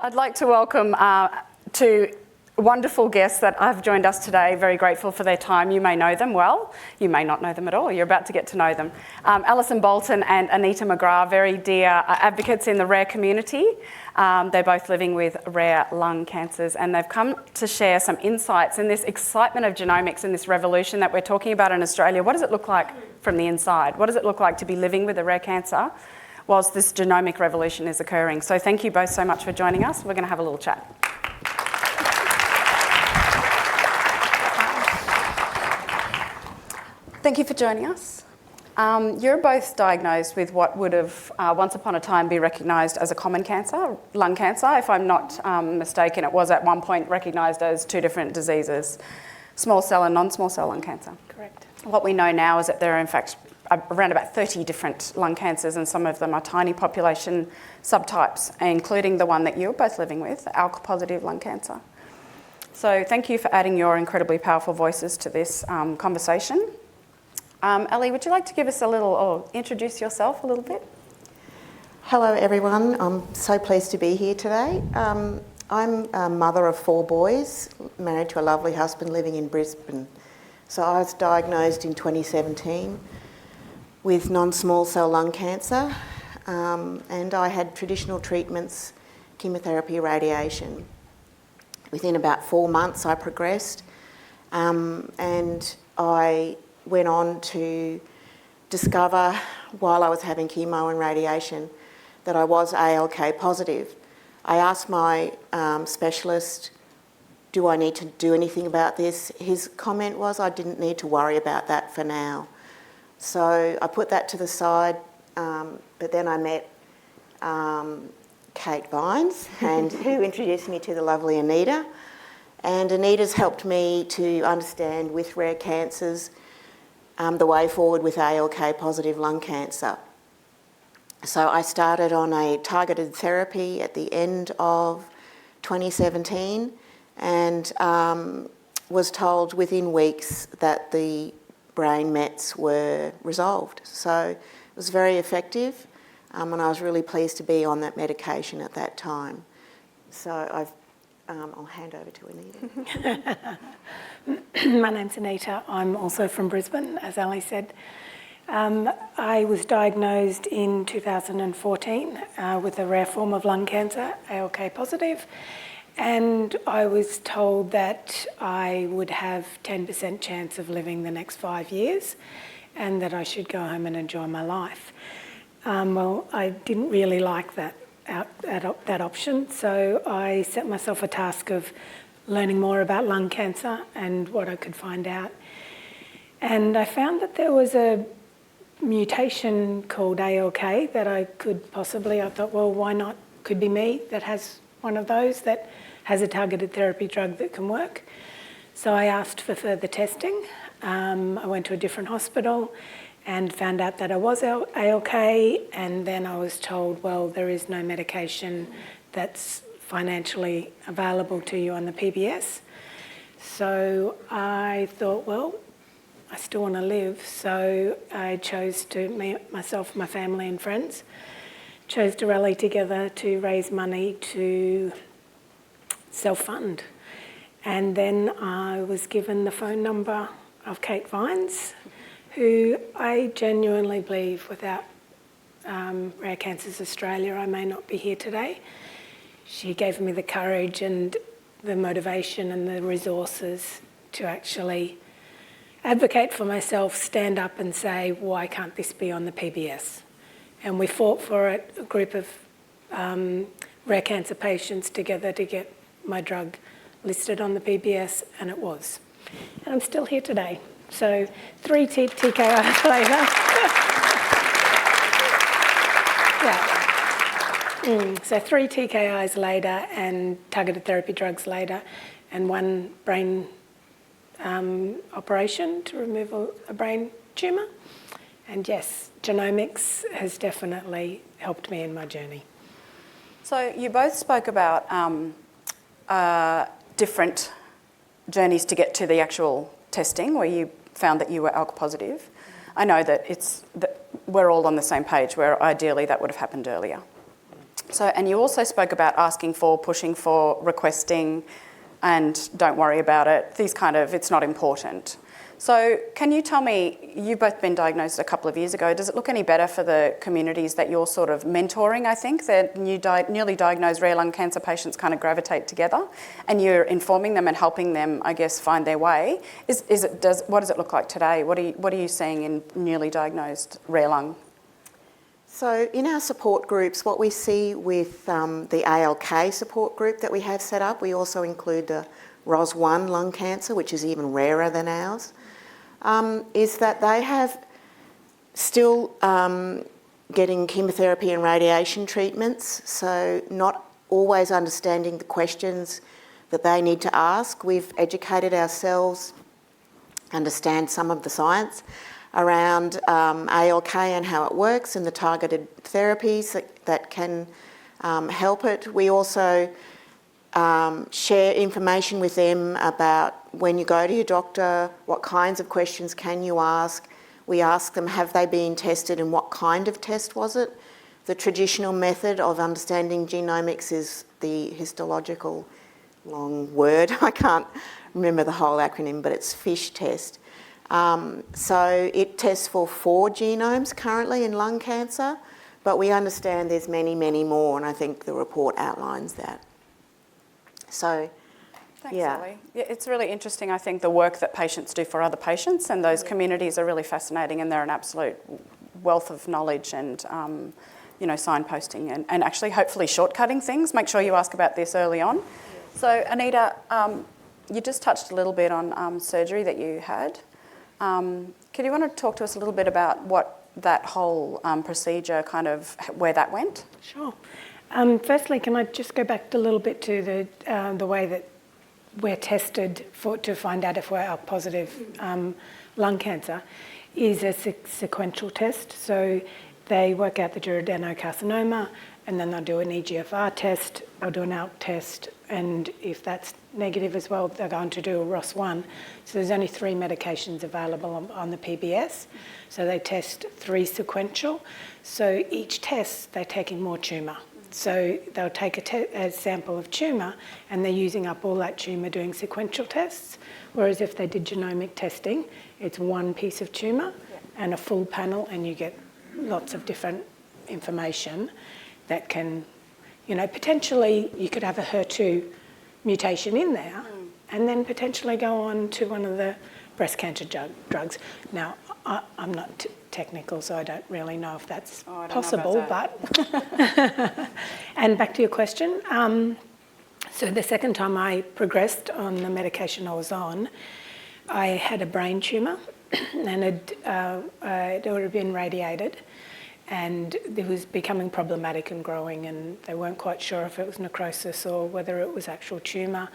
I'd like to welcome two wonderful guests that have joined us today. Very grateful for their time. You may know them well. You may not know them at all. You're about to get to know them. Alison Bolton and Anita McGrath, very dear advocates in the rare community. They're both living with rare lung cancers, and they've come to share some insights in this excitement of genomics and this revolution that we're talking about in Australia. What does it look like from the inside? What does it look like to be living with a rare cancer whilst this genomic revolution is occurring? So thank you both so much for joining us. We're going to have a little chat. Thank you for joining us. You're both diagnosed with what would have once upon a time be recognised as a common cancer, lung cancer. If I'm not mistaken, it was at one point recognised as two different diseases, small cell and non-small cell lung cancer. Correct. What we know now is that there are in fact around about 30 different lung cancers, and some of them are tiny population subtypes, including the one that you're both living with, ALK-positive lung cancer. So thank you for adding your incredibly powerful voices to this conversation. Ali, would you like to give us a little, or introduce yourself a little bit? Hello everyone, I'm so pleased to be here today. I'm a mother of 4 boys, married to a lovely husband living in Brisbane. So I was diagnosed in 2017 with non-small cell lung cancer, and I had traditional treatments, chemotherapy, radiation. Within about 4 months I progressed, and I went on to discover, while I was having chemo and radiation, that I was ALK positive. I asked my specialist, do I need to do anything about this? His comment was I didn't need to worry about that for now. So I put that to the side, but then I met Kate Vines, who introduced me to the lovely Anita. And Anita's helped me to understand with rare cancers the way forward with ALK positive lung cancer. So I started on a targeted therapy at the end of 2017 and was told within weeks that the brain mets were resolved. So it was very effective, and I was really pleased to be on that medication at that time. So I'll hand over to Anita. My name's Anita. I'm also from Brisbane, as Ali said. I was diagnosed in 2014 with a rare form of lung cancer, ALK positive, and I was told that I would have 10% chance of living the next 5 years and that I should go home and enjoy my life. Well, I didn't really like that option, so I set myself a task of learning more about lung cancer and what I could find out. And I found that there was a mutation called ALK that I thought, well, why not? Could be me that has one of those, that has a targeted therapy drug that can work. So I asked for further testing. I went to a different hospital and found out that I was ALK, and then I was told, well, there is no medication that's financially available to you on the PBS. So I thought, well, I still want to live, so I chose to, myself, my family and friends, chose to rally together to raise money to self-fund. And then I was given the phone number of Kate Vines, who I genuinely believe without Rare Cancers Australia, I may not be here today. She gave me the courage and the motivation and the resources to actually advocate for myself, stand up and say, why can't this be on the PBS? And we fought for it, a group of rare cancer patients together to get my drug listed on the PBS, and it was. And I'm still here today. So 3 TKIs later. So 3 TKIs later and targeted therapy drugs later, and 1 brain operation to remove a brain tumour. And yes, genomics has definitely helped me in my journey. So you both spoke about different journeys to get to the actual testing where you found that you were ALK positive. I know that we're all on the same page where ideally that would have happened earlier. So, and you also spoke about asking for, pushing for, requesting, and don't worry about it. These kind of, it's not important. So can you tell me, you've both been diagnosed a couple of years ago. Does it look any better for the communities that you're sort of mentoring, I think, that newly diagnosed rare lung cancer patients kind of gravitate together and you're informing them and helping them, I guess, find their way? What does it look like today? What are you seeing in newly diagnosed rare lung? So in our support groups, what we see with the ALK support group that we have set up, we also include the ROS1 lung cancer, which is even rarer than ours, is that they have still getting chemotherapy and radiation treatments, so not always understanding the questions that they need to ask. We've educated ourselves, understand some of the science around ALK and how it works and the targeted therapies that can help it. We also share information with them about when you go to your doctor, what kinds of questions can you ask. We ask them, have they been tested and what kind of test was it? The traditional method of understanding genomics is the histological, long word, I can't remember the whole acronym, but it's FISH test. So it tests for 4 genomes currently in lung cancer, but we understand there's many, many more, and I think the report outlines that. So, Thanks, yeah. Ellie. Yeah, it's really interesting, I think, the work that patients do for other patients, and those communities are really fascinating, and they're an absolute wealth of knowledge and, signposting and actually hopefully shortcutting things. Make sure you ask about this early on. So, Anita, you just touched a little bit on surgery that you had. Could you want to talk to us a little bit about what that whole procedure, kind of where that went? Sure. Firstly, can I just go back a little bit to the way that we're tested to find out if we're ALK positive lung cancer is a sequential test. So they work out the duodenocarcinoma and then they'll do an EGFR test, they'll do an ALK test, and if that's negative as well, they're going to do a ROS1. So there's only 3 medications available on the PBS. So they test 3 sequential. So each test, they're taking more tumour. So they'll take a sample of tumour and they're using up all that tumour doing sequential tests. Whereas if they did genomic testing, it's 1 piece of tumour and a full panel, and you get lots of different information that can, potentially you could have a HER2 mutation in there and then potentially go on to one of the breast cancer drugs. Now, I'm not technical, so I don't really know if that's possible, but... And back to your question. So the second time I progressed on the medication I was on, I had a brain tumour and it would have been radiated, and it was becoming problematic and growing, and they weren't quite sure if it was necrosis or whether it was actual tumour.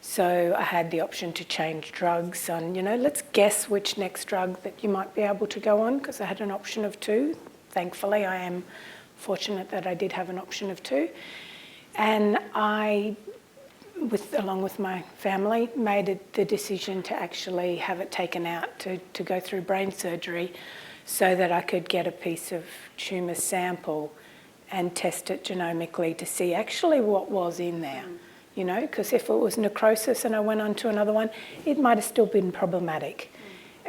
So I had the option to change drugs and, let's guess which next drug that you might be able to go on, because I had an option of 2. Thankfully, I am fortunate that I did have an option of 2. And I, along with my family, made the decision to actually have it taken out to go through brain surgery so that I could get a piece of tumour sample and test it genomically to see actually what was in there. Because if it was necrosis and I went on to another one, it might have still been problematic.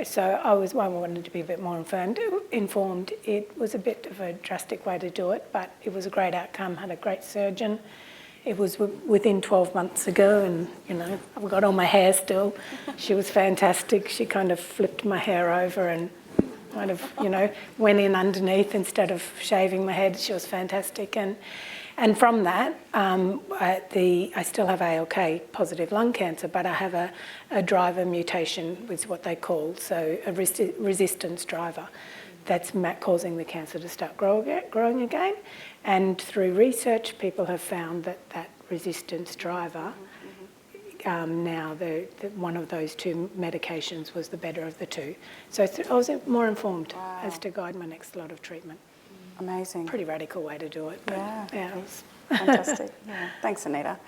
So I wanted to be a bit more informed. It was a bit of a drastic way to do it, but it was a great outcome, had a great surgeon. It was within 12 months ago, and, I've got all my hair still. She was fantastic. She kind of flipped my hair over and kind of, went in underneath instead of shaving my head. She was fantastic. And from that, I still have ALK positive lung cancer, but I have a driver mutation, is what they call, so a resistance driver that's causing the cancer to start growing again. And through research, people have found that resistance driver, now one of those 2 medications was the better of the 2. So I was more informed as to guide my next lot of treatment. Amazing. Pretty radical way to do it. But yeah, it was fantastic. Yeah. Thanks, Anita.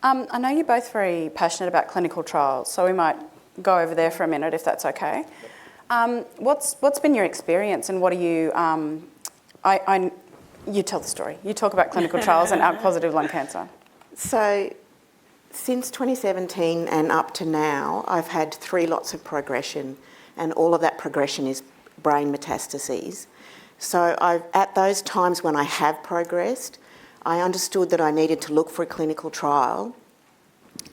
I know you're both very passionate about clinical trials, so we might go over there for a minute if that's okay. What's been your experience, and what are you? You tell the story. You talk about clinical trials and ALK-positive lung cancer. So since 2017 and up to now, I've had 3 lots of progression, and all of that progression is brain metastases. So at those times when I have progressed, I understood that I needed to look for a clinical trial.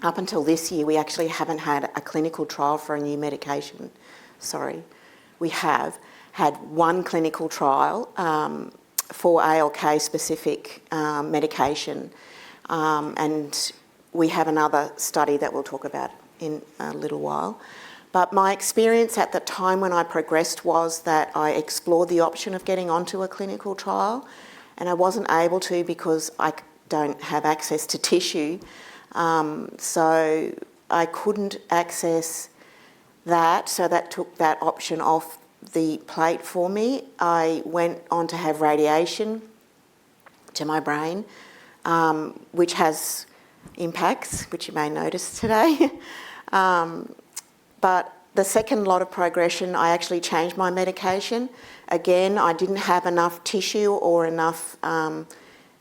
Up until this year, we actually haven't had a clinical trial for a new medication. Sorry. We have had 1 clinical trial for ALK-specific medication, and we have another study that we'll talk about in a little while. But my experience at the time when I progressed was that I explored the option of getting onto a clinical trial, and I wasn't able to because I don't have access to tissue. So I couldn't access that, so that took that option off the plate for me. I went on to have radiation to my brain, which has impacts, which you may notice today. But the second lot of progression, I actually changed my medication. Again, I didn't have enough tissue or enough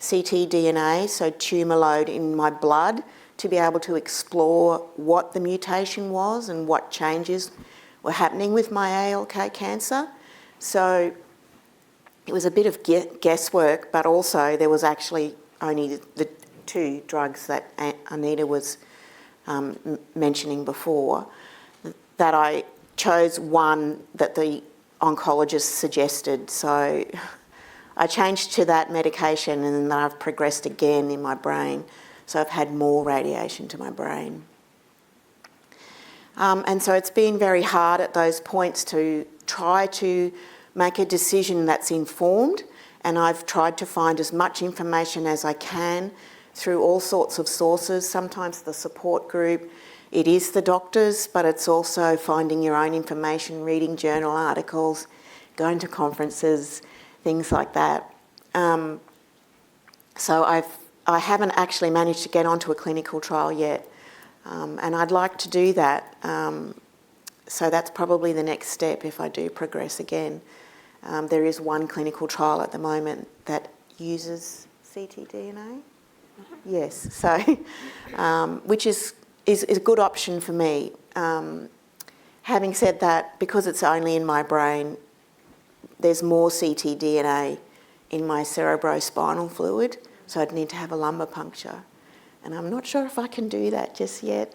ctDNA, so tumour load in my blood, to be able to explore what the mutation was and what changes were happening with my ALK cancer. So it was a bit of guesswork, but also there was actually only the 2 drugs that Anita was mentioning before, that I chose one that the oncologist suggested. So I changed to that medication, and then I've progressed again in my brain. So I've had more radiation to my brain. And so it's been very hard at those points to try to make a decision that's informed, and I've tried to find as much information as I can through all sorts of sources, sometimes the support group. It is the doctors, but it's also finding your own information, reading journal articles, going to conferences, things like that. So I haven't actually managed to get onto a clinical trial yet, and I'd like to do that. So that's probably the next step if I do progress again. There is 1 clinical trial at the moment that uses ctDNA. Yes, so which is a good option for me. Having said that, because it's only in my brain, there's more ctDNA in my cerebrospinal fluid, so I'd need to have a lumbar puncture. And I'm not sure if I can do that just yet.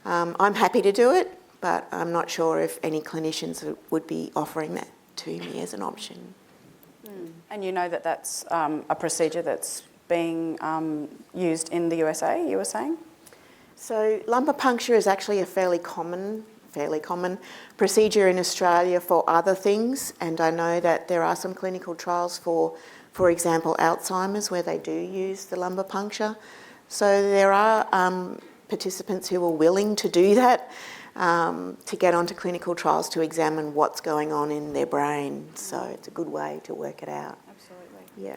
I'm happy to do it, but I'm not sure if any clinicians would be offering that to me as an option. And you know that that's a procedure that's being used in the USA, you were saying? So lumbar puncture is actually a fairly common procedure in Australia for other things, and I know that there are some clinical trials for example, Alzheimer's, where they do use the lumbar puncture. So there are participants who are willing to do that, to get onto clinical trials to examine what's going on in their brain. So it's a good way to work it out. Absolutely. Yeah.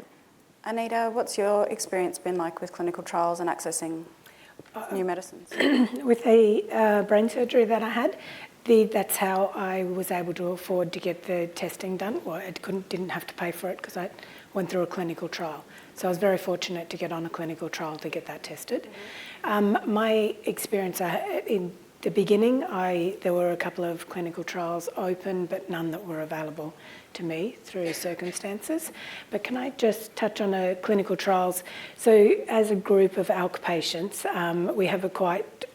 Anita, what's your experience been like with clinical trials and accessing new medicines? With the brain surgery that I had, that's how I was able to afford to get the testing done. Well, I didn't have to pay for it because I went through a clinical trial. So I was very fortunate to get on a clinical trial to get that tested. My experience in the beginning, there were a couple of clinical trials open, but none that were available to me through circumstances. But can I just touch on clinical trials? So as a group of ALK patients, we have a quite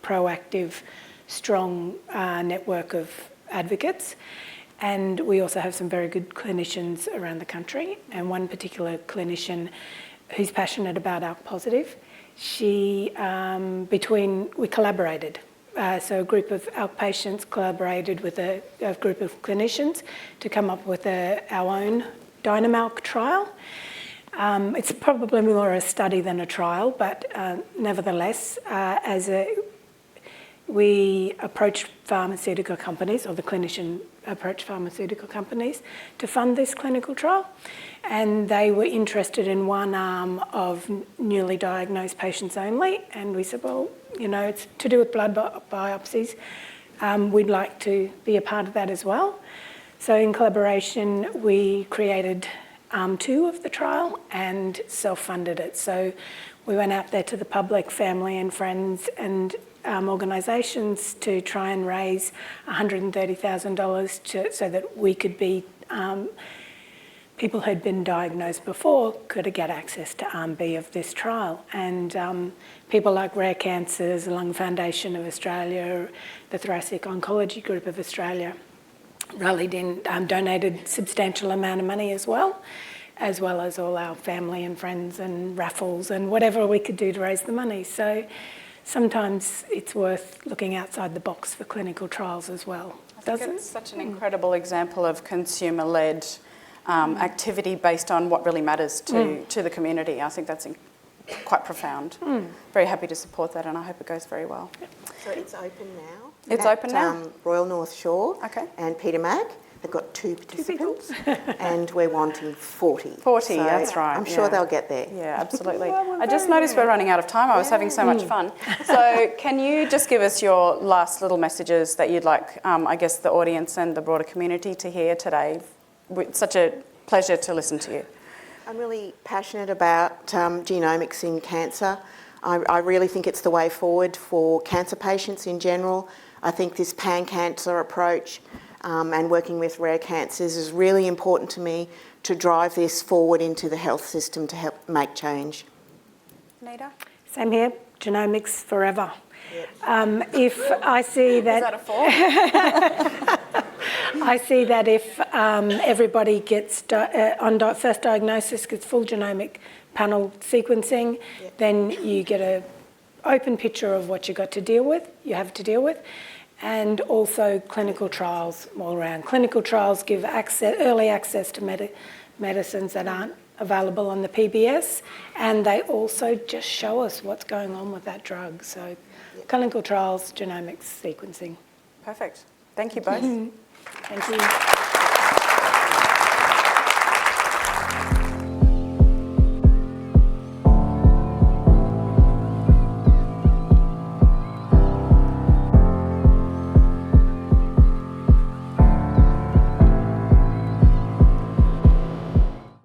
proactive, strong network of advocates. And we also have some very good clinicians around the country. And one particular clinician who's passionate about ALK-positive, we collaborated. So a group of ALK patients collaborated with a group of clinicians to come up with our own DynaMALK trial. It's probably more a study than a trial, but nevertheless, we approached pharmaceutical companies, or the clinician approached pharmaceutical companies to fund this clinical trial, and they were interested in one arm of newly diagnosed patients only, and we said, well, you know, it's to do with blood biopsies. We'd like to be a part of that as well. So in collaboration, we created arm 2 of the trial and self-funded it. So we went out there to the public, family and friends and organisations to try and raise $130,000 so that we could be, people who'd been diagnosed before could get access to arm B of this trial. And people like Rare Cancers, the Lung Foundation of Australia, the Thoracic Oncology Group of Australia rallied in, donated substantial amount of money as well as all our family and friends and raffles and whatever we could do to raise the money. So sometimes it's worth looking outside the box for clinical trials as well. I think it's such an incredible example of consumer-led activity based on what really matters to the community. I think that's quite profound. Very happy to support that, and I hope it goes very well. So it's open now. It's open now? Royal North Shore and Peter Mac. They've got 2 participants and we're wanting 40. 40, so that's right. I'm sure they'll get there. Yeah, absolutely. I just noticed we're running out of time. I was having so much fun. So can you just give us your last little messages that you'd like, I guess, the audience and the broader community to hear today? It's such a pleasure to listen to you. I'm really passionate about genomics in cancer. I really think it's the way forward for cancer patients in general. I think this pan-cancer approach and working with rare cancers is really important to me to drive this forward into the health system to help make change. Anita? Same here, genomics forever. Yep. If I see that... Is that a 4? I see that if everybody gets, on first diagnosis, gets full genomic panel sequencing, then you get an open picture of what you have to deal with, and also clinical trials all around. Clinical trials give early access to medicines that aren't available on the PBS, and they also just show us what's going on with that drug. So clinical trials, genomics, sequencing. Perfect. Thank you both. Thank you.